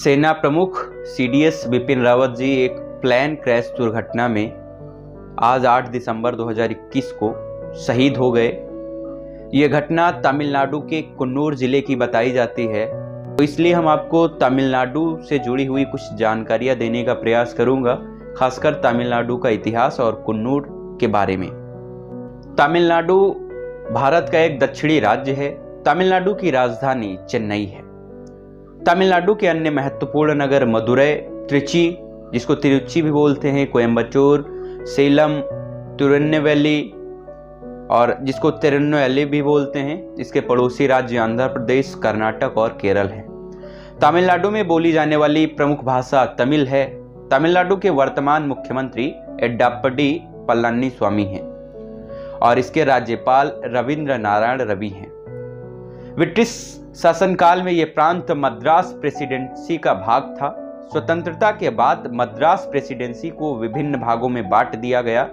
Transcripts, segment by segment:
सेना प्रमुख CDS बिपिन रावत जी एक प्लेन क्रैश दुर्घटना में आज 8 दिसंबर 2021 को शहीद हो गए। ये घटना तमिलनाडु के कुन्नूर जिले की बताई जाती है, तो इसलिए हम आपको तमिलनाडु से जुड़ी हुई कुछ जानकारियां देने का प्रयास करूंगा, खासकर तमिलनाडु का इतिहास और कुन्नूर के बारे में। तमिलनाडु भारत का एक दक्षिणी राज्य है। तमिलनाडु की राजधानी चेन्नई है। तमिलनाडु के अन्य महत्वपूर्ण नगर मदुरै, त्रिची जिसको तिरुच्ची भी बोलते हैं, कोयम्बटूर, सेलम, तिरुनेलवेली और जिसको तिरुनेलवेली भी बोलते हैं। इसके पड़ोसी राज्य आंध्र प्रदेश, कर्नाटक और केरल हैं। तमिलनाडु में बोली जाने वाली प्रमुख भाषा तमिल है। तमिलनाडु के वर्तमान मुख्यमंत्री एड्डापडी पलानीस्वामी हैं और इसके राज्यपाल रविंद्र नारायण रवि हैं। ब्रिटिश शासनकाल में यह प्रांत मद्रास प्रेसिडेंसी का भाग था। स्वतंत्रता के बाद मद्रास प्रेसिडेंसी को विभिन्न भागों में बांट दिया गया,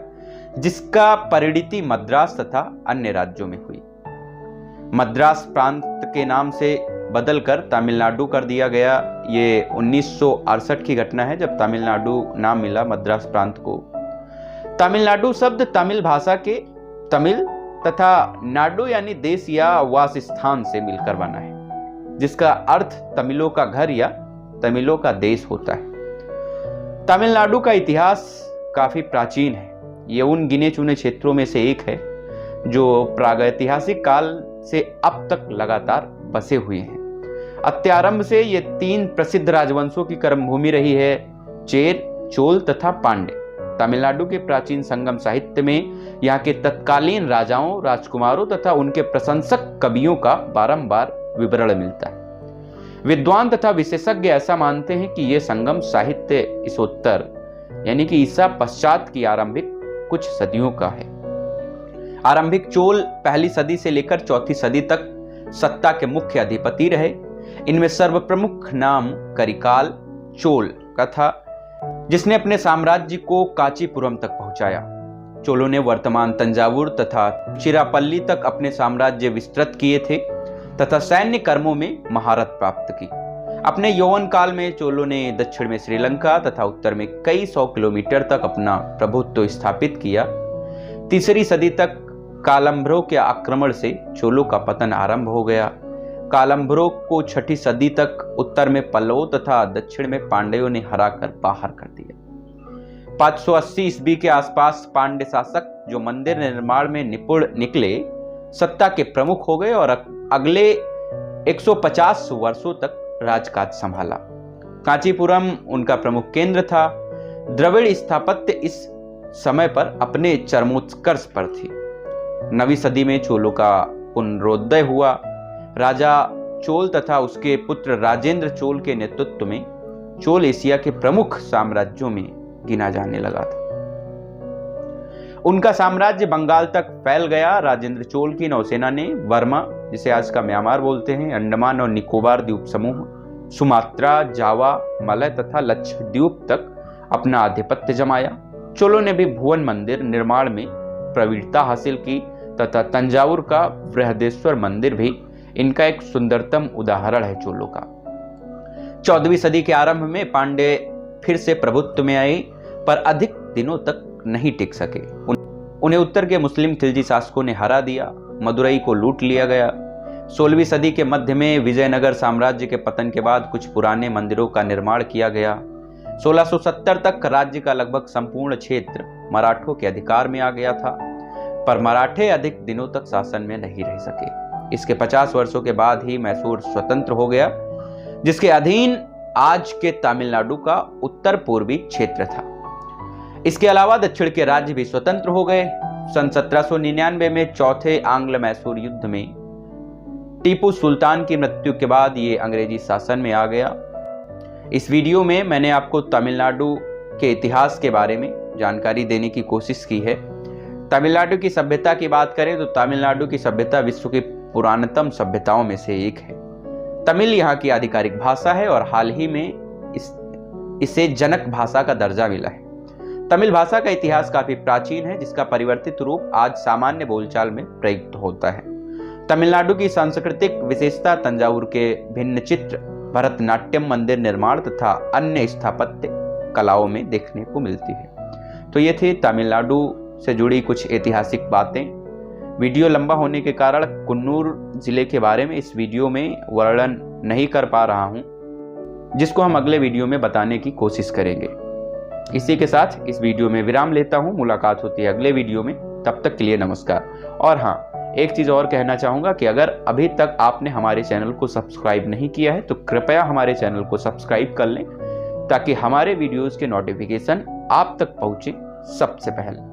जिसका परिणति मद्रास तथा अन्य राज्यों में हुई। मद्रास प्रांत के नाम से बदलकर तमिलनाडु कर दिया गया। ये 1968 की घटना है जब तमिलनाडु नाम मिला मद्रास प्रांत को। तमिलनाडु शब्द तमिल भाषा के तमिल तथा नाडु यानी देश या वास स्थान से मिलकर बना है, जिसका अर्थ तमिलों का घर या तमिलों का देश होता है। तमिलनाडु का इतिहास काफी प्राचीन है। ये उन गिने चुने क्षेत्रों में से एक है जो प्रागैतिहासिक काल से अब तक लगातार बसे हुए हैं। अत्यारंभ से ये 3 प्रसिद्ध राजवंशों की कर्मभूमि रही है, चेर, चोल तथा पांड्य। तमिलनाडु के प्राचीन संगम साहित्य में यहाँ के तत्कालीन राजाओं, राजकुमारों तथा उनके प्रशंसक कवियों का बारंबार विवरण मिलता है। विद्वान तथा विशेषज्ञ ऐसा मानते हैं कि यह संगम साहित्य ईसोत्तर यानी कि ईसा पश्चात की आरंभिक कुछ सदियों का है। आरंभिक चोल पहली सदी से लेकर 4वीं सदी तक सत्ता के मुख्य अधिपति रहे। इनमें सर्वप्रमुख नाम करिकाल चोल का था, जिसने अपने साम्राज्य को कांचीपुरम तक पहुंचाया। चोलों ने वर्तमान तंजावुर तथा चिरापल्ली तक अपने साम्राज्य विस्तृत किए थे तथा सैन्य कर्मों में महारत प्राप्त की। अपने यौवन काल में चोलों ने दक्षिण में श्रीलंका तथा उत्तर में कई 100 किलोमीटर तक अपना प्रभुत्व स्थापित किया। 3री सदी तक कालंब्रो के आक्रमण से चोलों का पतन आरंभ हो गया। कालंब्रो को 6ठी सदी तक उत्तर में पल्लवों तथा दक्षिण में पांड्यों ने हराकर बाहर कर दिया। 580 ईस्वी के आसपास पांड्य शासक जो मंदिर निर्माण में निपुण निकले, सत्ता के प्रमुख हो गए और अगले 150 वर्षों तक राजकाज संभाला। कांचीपुरम उनका प्रमुख केंद्र था। द्रविड़ स्थापत्य इस समय पर अपने चरमोत्कर्ष पर थी। 9वीं सदी में चोलों का पुनरोदय हुआ। राजा चोल तथा उसके पुत्र राजेंद्र चोल के नेतृत्व में चोल एशिया के प्रमुख साम्राज्यों में गिना जाने लगा था। उनका साम्राज्य बंगाल तक फैल गया। राजेंद्र चोल की नौसेना ने बर्मा, जिसे आज का म्यांमार बोलते हैं, अंडमान और निकोबार द्वीप समूह, सुमात्रा, जावा, मलय तथा लक्षद्वीप तक अपना आधिपत्य जमाया। चोलों ने भी भुवन मंदिर निर्माण में प्रवीणता हासिल की तथा तंजावुर का बृहदेश्वर मंदिर भी इनका एक सुंदरतम उदाहरण है चोलों का। 14वीं सदी के आरंभ में पांड्य फिर से प्रभुत्व में आए, पर अधिक दिनों तक नहीं टिक सके। उन्हें उत्तर के मुस्लिम खिलजी शासकों ने हरा दिया। मदुरई को लूट लिया गया। 16वीं सदी के मध्य में विजयनगर साम्राज्य के पतन के बाद कुछ पुराने मंदिरों का निर्माण किया गया। 1670 तक राज्य का लगभग संपूर्ण क्षेत्र मराठों के अधिकार में आ गया था, पर मराठे अधिक दिनों तक शासन में नहीं रह सके। इसके 50 वर्षों के बाद ही मैसूर स्वतंत्र हो गया, जिसके अधीन आज के तमिलनाडु का उत्तर पूर्वी क्षेत्र था। इसके अलावा दक्षिण के राज्य भी स्वतंत्र हो गए। सन 1799 में चौथे आंग्ल मैसूर युद्ध में टीपू सुल्तान की मृत्यु के बाद ये अंग्रेजी शासन में आ गया। इस वीडियो में मैंने आपको तमिलनाडु के इतिहास के बारे में जानकारी देने की कोशिश की है। तमिलनाडु की सभ्यता की बात करें तो तमिलनाडु की सभ्यता विश्व की पुरातनतम सभ्यताओं में से एक है। तमिल यहाँ की आधिकारिक भाषा है और हाल ही में इसे जनक भाषा का दर्जा मिला है। तमिल भाषा का इतिहास काफी प्राचीन है, जिसका परिवर्तित रूप आज सामान्य बोलचाल में प्रयुक्त होता है। तमिलनाडु की सांस्कृतिक विशेषता तंजावुर के भिन्न चित्र भरतनाट्यम मंदिर निर्माण तथा अन्य स्थापत्य कलाओं में देखने को मिलती है। तो ये थी तमिलनाडु से जुड़ी कुछ ऐतिहासिक बातें। वीडियो लंबा होने के कारण कुन्नूर जिले के बारे में इस वीडियो में वर्णन नहीं कर पा रहा हूं, जिसको हम अगले वीडियो में बताने की कोशिश करेंगे। इसी के साथ इस वीडियो में विराम लेता हूं। मुलाकात होती है अगले वीडियो में, तब तक के लिए नमस्कार। और हाँ, एक चीज़ और कहना चाहूँगा कि अगर अभी तक आपने हमारे चैनल को सब्सक्राइब नहीं किया है तो कृपया हमारे चैनल को सब्सक्राइब कर लें, ताकि हमारे वीडियोज़ के नोटिफिकेशन आप तक पहुँचे सबसे पहले।